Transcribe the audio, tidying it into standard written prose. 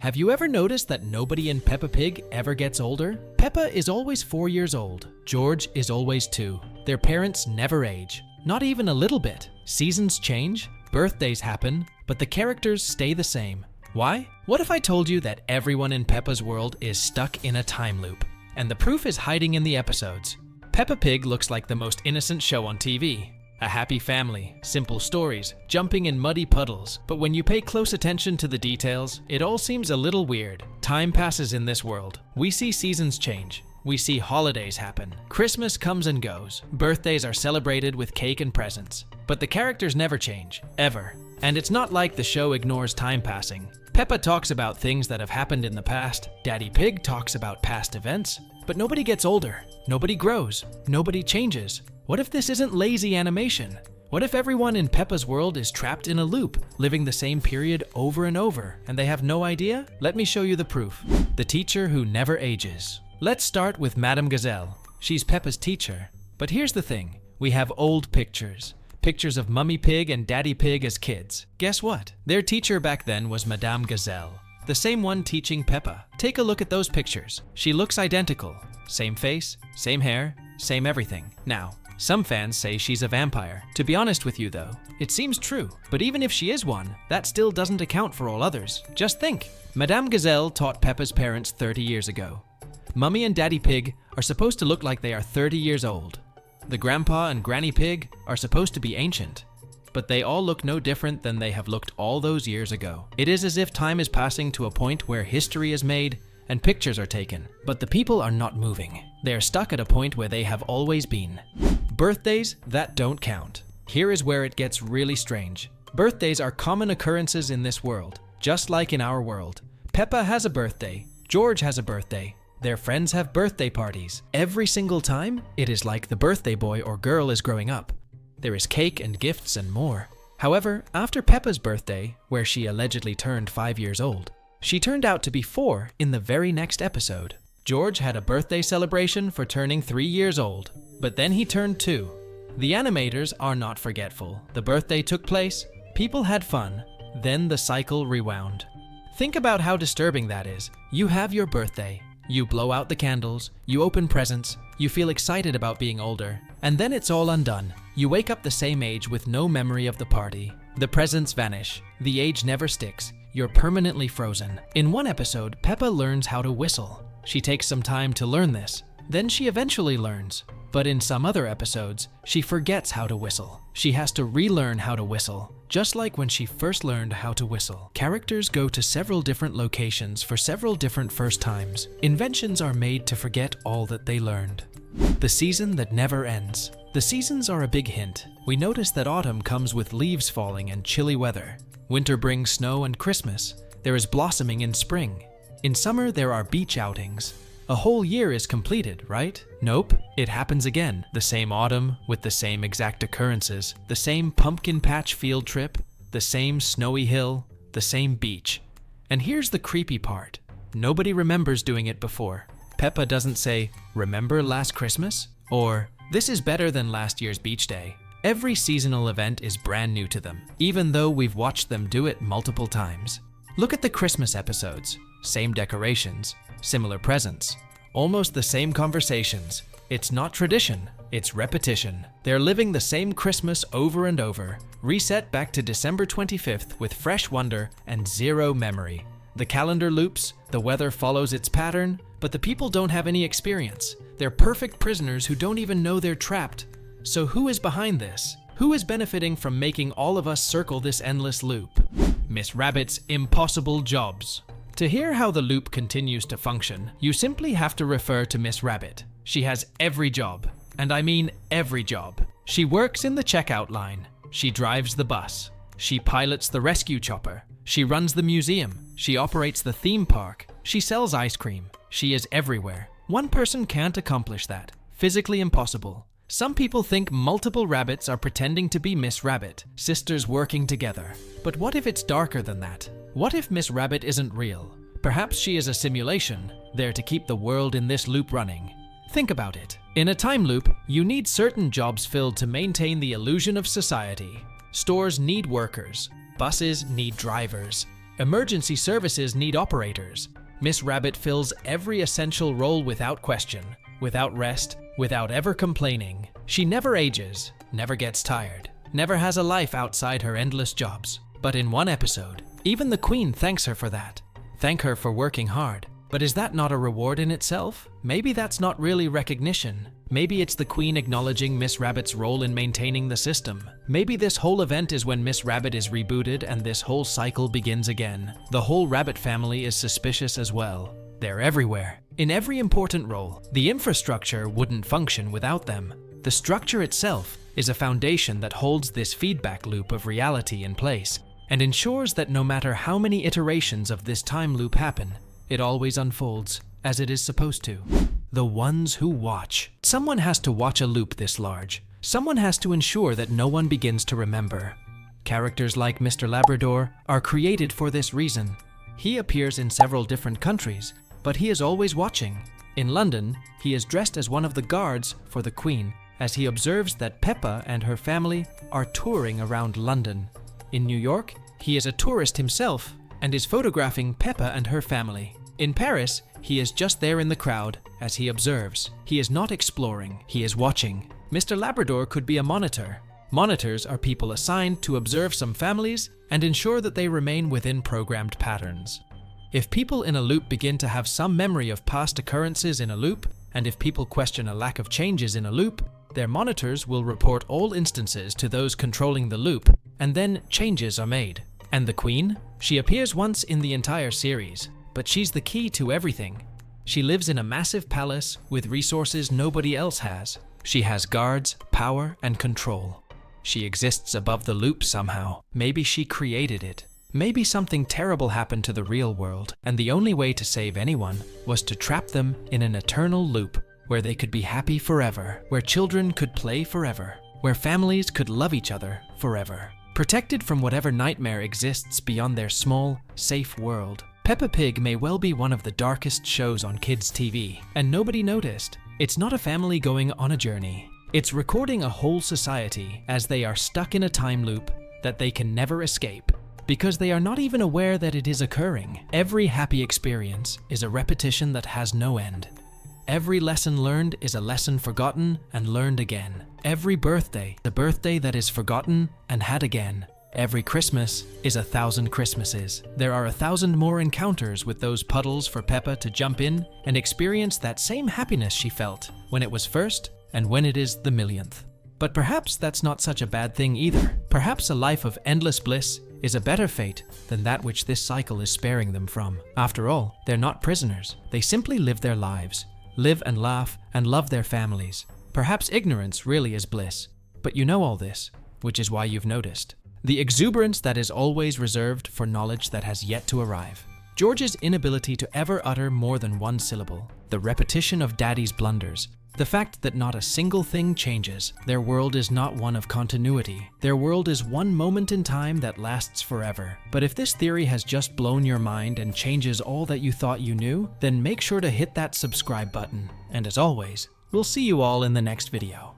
Have you ever noticed that nobody in Peppa Pig ever gets older? Peppa is always 4 years old. George is always 2. Their parents never age. Not even a little bit. Seasons change, birthdays happen, but the characters stay the same. Why? What if I told you that everyone in Peppa's world is stuck in a time loop? And the proof is hiding in the episodes. Peppa Pig looks like the most innocent show on TV. A happy family, simple stories, jumping in muddy puddles. But when you pay close attention to the details, it all seems a little weird. Time passes in this world. We see seasons change. We see holidays happen. Christmas comes and goes. Birthdays are celebrated with cake and presents. But the characters never change, ever. And it's not like the show ignores time passing. Peppa talks about things that have happened in the past. Daddy Pig talks about past events. But nobody gets older. Nobody grows. Nobody changes. What if this isn't lazy animation? What if everyone in Peppa's world is trapped in a loop, living the same period over and over, and they have no idea? Let me show you the proof. The teacher who never ages. Let's start with Madame Gazelle. She's Peppa's teacher. But here's the thing. We have old pictures. Pictures of Mummy Pig and Daddy Pig as kids. Guess what? Their teacher back then was Madame Gazelle, the same one teaching Peppa. Take a look at those pictures. She looks identical. Same face, same hair, same everything. Now, some fans say she's a vampire. To be honest with you though, it seems true. But even if she is one, that still doesn't account for all others. Just think. Madame Gazelle taught Peppa's parents 30 years ago. Mummy and Daddy Pig are supposed to look like they are 30 years old. The Grandpa and Granny Pig are supposed to be ancient. But they all look no different than they have looked all those years ago. It is as if time is passing to a point where history is made and pictures are taken. But the people are not moving. They are stuck at a point where they have always been. Birthdays that don't count. Here is where it gets really strange. Birthdays are common occurrences in this world, just like in our world. Peppa has a birthday. George has a birthday. Their friends have birthday parties. Every single time, it is like the birthday boy or girl is growing up. There is cake and gifts and more. However, after Peppa's birthday, where she allegedly turned 5 years old, she turned out to be 4 in the very next episode. George had a birthday celebration for turning 3 years old, but then he turned 2. The animators are not forgetful. The birthday took place, people had fun, then the cycle rewound. Think about how disturbing that is. You have your birthday, you blow out the candles, you open presents, you feel excited about being older, and then it's all undone. You wake up the same age with no memory of the party. The presents vanish, the age never sticks, you're permanently frozen. In one episode, Peppa learns how to whistle. She takes some time to learn this, then she eventually learns. But in some other episodes, she forgets how to whistle. She has to relearn how to whistle, just like when she first learned how to whistle. Characters go to several different locations for several different first times. Inventions are made to forget all that they learned. The season that never ends. The seasons are a big hint. We notice that autumn comes with leaves falling and chilly weather. Winter brings snow and Christmas. There is blossoming in spring. In summer, there are beach outings. A whole year is completed, right? Nope, it happens again. The same autumn, with the same exact occurrences, the same pumpkin patch field trip, the same snowy hill, the same beach. And here's the creepy part. Nobody remembers doing it before. Peppa doesn't say, "Remember last Christmas?" Or, "This is better than last year's beach day." Every seasonal event is brand new to them, even though we've watched them do it multiple times. Look at the Christmas episodes. Same decorations, similar presents, almost the same conversations. It's not tradition, it's repetition. They're living the same Christmas over and over, reset back to December 25th with fresh wonder and zero memory. The calendar loops, the weather follows its pattern, but the people don't have any experience. They're perfect prisoners who don't even know they're trapped. So who is behind this? Who is benefiting from making all of us circle this endless loop? Miss Rabbit's impossible jobs. To hear how the loop continues to function, you simply have to refer to Miss Rabbit. She has every job, and I mean every job. She works in the checkout line. She drives the bus. She pilots the rescue chopper. She runs the museum. She operates the theme park. She sells ice cream. She is everywhere. One person can't accomplish that. Physically impossible. Some people think multiple rabbits are pretending to be Miss Rabbit, sisters working together. But what if it's darker than that? What if Miss Rabbit isn't real? Perhaps she is a simulation, there to keep the world in this loop running. Think about it. In a time loop, you need certain jobs filled to maintain the illusion of society. Stores need workers. Buses need drivers. Emergency services need operators. Miss Rabbit fills every essential role without question, without rest, without ever complaining. She never ages, never gets tired, never has a life outside her endless jobs. But in one episode, even the Queen thanks her for that. Thank her for working hard. But is that not a reward in itself? Maybe that's not really recognition. Maybe it's the Queen acknowledging Miss Rabbit's role in maintaining the system. Maybe this whole event is when Miss Rabbit is rebooted and this whole cycle begins again. The whole rabbit family is suspicious as well. They're everywhere, in every important role. The infrastructure wouldn't function without them. The structure itself is a foundation that holds this feedback loop of reality in place and ensures that no matter how many iterations of this time loop happen, it always unfolds as it is supposed to. The ones who watch. Someone has to watch a loop this large. Someone has to ensure that no one begins to remember. Characters like Mr. Labrador are created for this reason. He appears in several different countries, but he is always watching. In London, he is dressed as one of the guards for the Queen, as he observes that Peppa and her family are touring around London. In New York, he is a tourist himself and is photographing Peppa and her family. In Paris, he is just there in the crowd as he observes. He is not exploring, he is watching. Mr. Labrador could be a monitor. Monitors are people assigned to observe some families and ensure that they remain within programmed patterns. If people in a loop begin to have some memory of past occurrences in a loop, and if people question a lack of changes in a loop, their monitors will report all instances to those controlling the loop, and then changes are made. And the Queen? She appears once in the entire series, but she's the key to everything. She lives in a massive palace with resources nobody else has. She has guards, power, and control. She exists above the loop somehow. Maybe she created it. Maybe something terrible happened to the real world, and the only way to save anyone was to trap them in an eternal loop where they could be happy forever, where children could play forever, where families could love each other forever, protected from whatever nightmare exists beyond their small, safe world. Peppa Pig may well be one of the darkest shows on kids' TV, and nobody noticed. It's not a family going on a journey. It's recording a whole society as they are stuck in a time loop that they can never escape, because they are not even aware that it is occurring. Every happy experience is a repetition that has no end. Every lesson learned is a lesson forgotten and learned again. Every birthday, the birthday that is forgotten and had again. Every Christmas is 1,000 Christmases. There are 1,000 more encounters with those puddles for Peppa to jump in and experience that same happiness she felt when it was first and when it is the millionth. But perhaps that's not such a bad thing either. Perhaps a life of endless bliss is a better fate than that which this cycle is sparing them from. After all, they're not prisoners. They simply live their lives, live and laugh and love their families. Perhaps ignorance really is bliss, but you know all this, which is why you've noticed. The exuberance that is always reserved for knowledge that has yet to arrive. George's inability to ever utter more than one syllable. The repetition of Daddy's blunders. The fact that not a single thing changes. Their world is not one of continuity. Their world is one moment in time that lasts forever. But if this theory has just blown your mind and changes all that you thought you knew, then make sure to hit that subscribe button. And as always, we'll see you all in the next video.